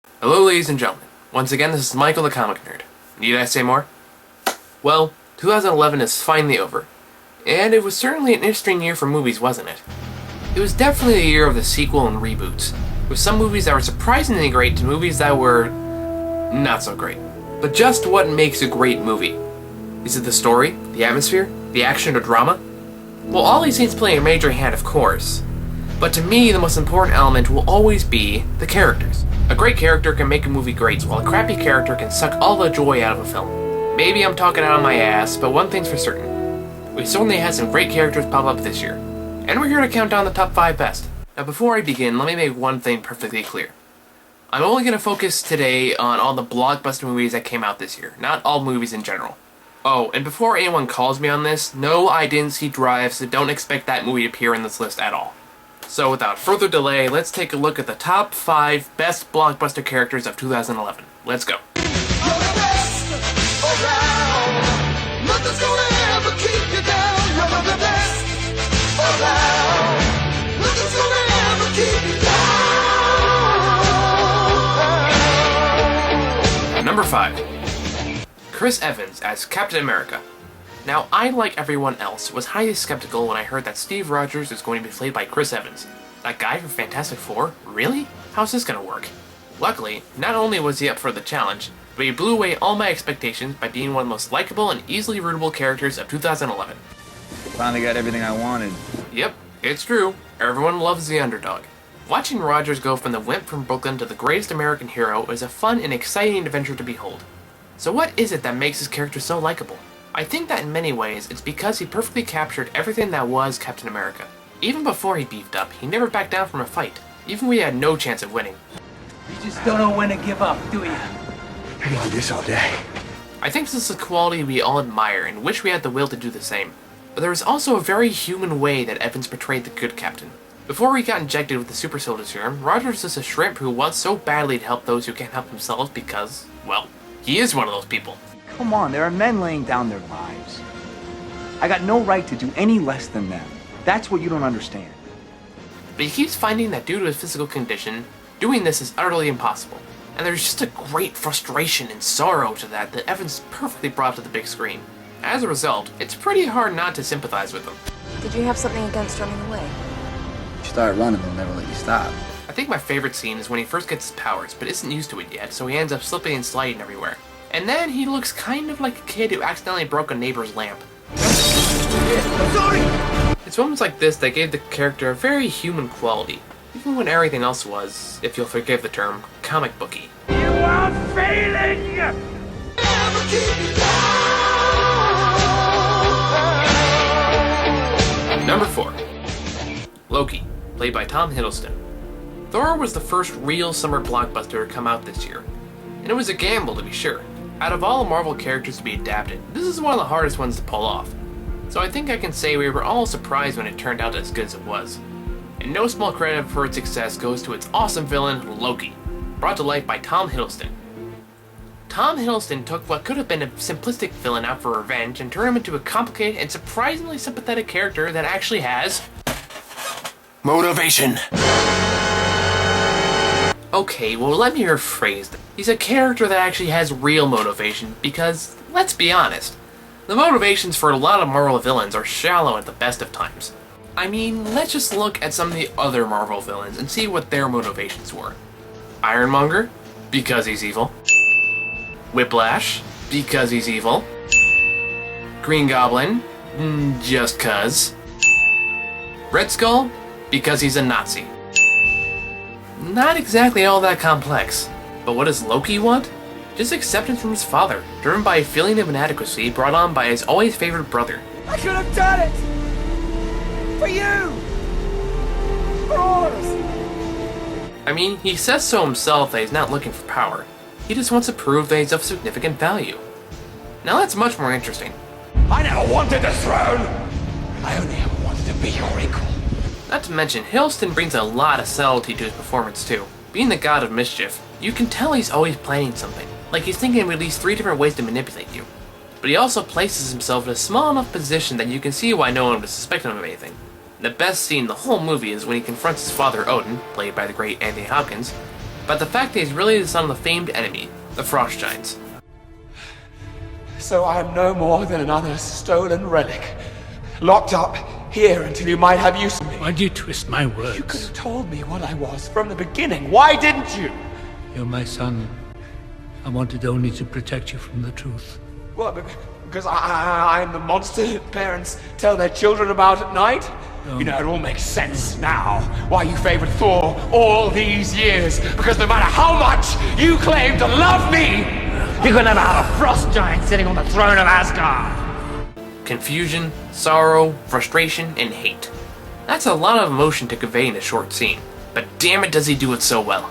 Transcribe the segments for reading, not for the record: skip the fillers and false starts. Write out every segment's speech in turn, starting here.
Hello ladies and gentlemen, once again this is Michael the Comic Nerd. Need I say more? Well, 2011 is finally over, and it was certainly an interesting year for movies, wasn't it? It was definitely the year of the sequel and reboots, with some movies that were surprisingly great to movies that were not so great. But just what makes a great movie? Is it the story, the atmosphere, the action or drama? Well, all these things play a major hand, of course, but to me the most important element will always be the characters. A great character can make a movie great, while a crappy character can suck all the joy out of a film. Maybe I'm talking out of my ass, but one thing's for certain. We certainly had some great characters pop up this year. And we're here to count down the top 5 best. Now before I begin, let me make one thing perfectly clear. I'm only going to focus today on all the blockbuster movies that came out this year, not all movies in general. Oh, and before anyone calls me on this, no, I didn't see Drive, so don't expect that movie to appear in this list at all. So without further delay, let's take a look at the top 5 best blockbuster characters of 2011. Let's go. Number 5. Chris Evans as Captain America. Now, I, like everyone else, was highly skeptical when I heard that Steve Rogers is going to be played by Chris Evans. That guy from Fantastic Four? Really? How's this gonna work? Luckily, not only was he up for the challenge, but he blew away all my expectations by being one of the most likable and easily rootable characters of 2011. Finally got everything I wanted. Yep, it's true. Everyone loves the underdog. Watching Rogers go from the wimp from Brooklyn to the greatest American hero is a fun and exciting adventure to behold. So what is it that makes his character so likable? I think that in many ways, it's because he perfectly captured everything that was Captain America. Even before he beefed up, he never backed down from a fight, even when he had no chance of winning. You just don't know when to give up, do you? I can do this all day. I think this is a quality we all admire and wish we had the will to do the same. But there is also a very human way that Evans portrayed the good captain. Before he got injected with the super soldier serum, Rogers is a shrimp who wants so badly to help those who can't help themselves because, well, he is one of those people. Come on, there are men laying down their lives. I got no right to do any less than them. That's what you don't understand. But he keeps finding that due to his physical condition, doing this is utterly impossible. And there's just a great frustration and sorrow to that Evans perfectly brought to the big screen. As a result, it's pretty hard not to sympathize with him. Did you have something against running away? You start running, they'll never let you stop. I think my favorite scene is when he first gets his powers, but isn't used to it yet, so he ends up slipping and sliding everywhere. And then he looks kind of like a kid who accidentally broke a neighbor's lamp. Sorry! It's moments like this that gave the character a very human quality, even when everything else was, if you'll forgive the term, comic booky. You are failing! Number 4. Loki, played by Tom Hiddleston. Thor was the first real summer blockbuster to come out this year, and it was a gamble to be sure. Out of all Marvel characters to be adapted, this is one of the hardest ones to pull off. So I think I can say we were all surprised when it turned out as good as it was. And no small credit for its success goes to its awesome villain, Loki, brought to life by Tom Hiddleston. Tom Hiddleston took what could have been a simplistic villain out for revenge and turned him into a complicated and surprisingly sympathetic character that actually has motivation. Okay, well let me rephrase that. He's a character that actually has real motivation because, let's be honest, the motivations for a lot of Marvel villains are shallow at the best of times. I mean, let's just look at some of the other Marvel villains and see what their motivations were. Ironmonger, because he's evil. Whiplash, because he's evil. Green Goblin, just cuz. Red Skull, because he's a Nazi. Not exactly all that complex. But what does Loki want? Just acceptance from his father, driven by a feeling of inadequacy brought on by his always favored brother. I could have done it! For you! For all of us! I mean, he says so himself that he's not looking for power. He just wants to prove that he's of significant value. Now that's much more interesting. I never wanted the throne! I only ever wanted to be your equal. Not to mention, Hiddleston brings a lot of subtlety to his performance too. Being the god of mischief, you can tell he's always planning something, like he's thinking of at least 3 different ways to manipulate you. But he also places himself in a small enough position that you can see why no one would suspect him of anything. The best scene in the whole movie is when he confronts his father Odin, played by the great Anthony Hopkins, but the fact that he's really the son of the famed enemy, the Frost Giants. So I am no more than another stolen relic, locked up here until you might have use of me. Why do you twist my words? You could have told me what I was from the beginning. Why didn't you? You're my son. I wanted only to protect you from the truth. Well, because I'm the monster parents tell their children about at night? No. You know, it all makes sense now why you favored Thor all these years. Because no matter how much you claim to love me, you're gonna never have a frost giant sitting on the throne of Asgard. Confusion, sorrow, frustration, and hate. That's a lot of emotion to convey in a short scene, but damn it does he do it so well.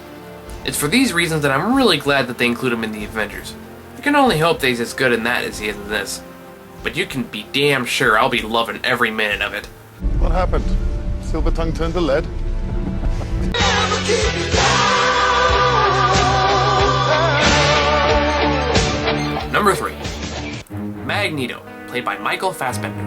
It's for these reasons that I'm really glad that they include him in the Avengers. I can only hope that he's as good in that as he is in this. But you can be damn sure I'll be loving every minute of it. What happened? Silver tongue turned to lead? Number 3. Magneto, played by Michael Fassbender.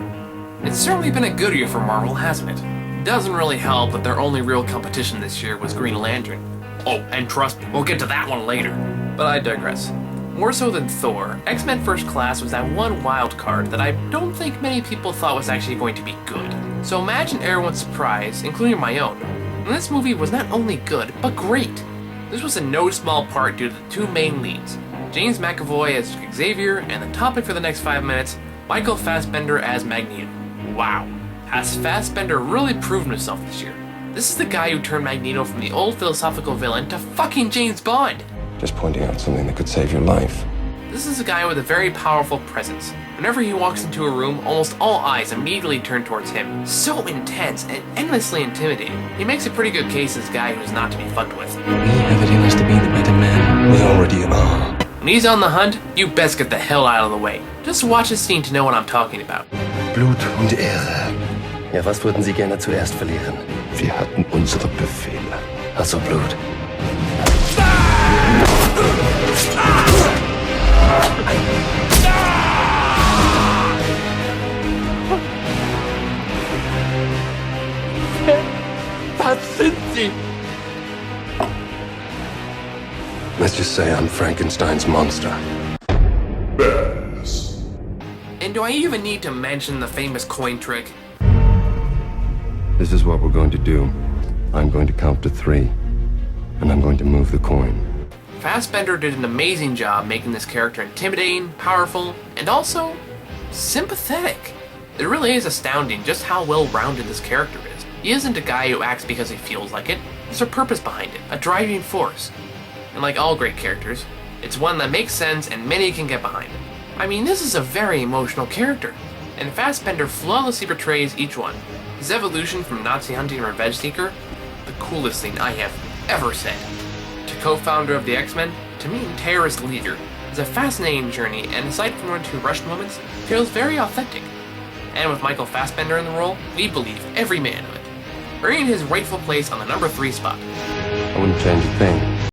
It's certainly been a good year for Marvel, hasn't it? Doesn't really help that their only real competition this year was Green Lantern. Oh, and trust me, we'll get to that one later. But I digress. More so than Thor, X-Men First Class was that one wild card that I don't think many people thought was actually going to be good. So imagine everyone's surprise, including my own, when this movie was not only good, but great. This was in no small part due to the two main leads, James McAvoy as Xavier, and the topic for the next 5 minutes, Michael Fassbender as Magneto. Wow, has Fassbender really proven himself this year? This is the guy who turned Magneto from the old philosophical villain to fucking James Bond! Just pointing out something that could save your life. This is a guy with a very powerful presence. Whenever he walks into a room, almost all eyes immediately turn towards him. So intense and endlessly intimidating. He makes a pretty good case as a guy who's not to be fucked with. We have it in us to be the better man. We already are. When he's on the hunt, you best get the hell out of the way. Just watch this scene to know what I'm talking about. Blut und Ehre. Ja, was würden Sie gerne zuerst verlieren? Wir hatten unsere Befehle. Also Blut. Was sind Sie? Let's just say I'm Frankenstein's monster. And do I even need to mention the famous coin trick? This is what we're going to do. I'm going to count to 3, and I'm going to move the coin. Fassbender did an amazing job making this character intimidating, powerful, and also sympathetic. It really is astounding just how well-rounded this character is. He isn't a guy who acts because he feels like it. There's a purpose behind it, a driving force. And like all great characters, it's one that makes sense and many can get behind. I mean, this is a very emotional character, and Fassbender flawlessly portrays each one. His evolution from Nazi hunting revenge seeker, the coolest thing I have ever said. To co-founder of the X-Men, to meet terrorist leader, is a fascinating journey, and aside from one or two rushed moments, feels very authentic. And with Michael Fassbender in the role, we believe every man of it, earning his rightful place on the number 3 spot. I wouldn't change a thing.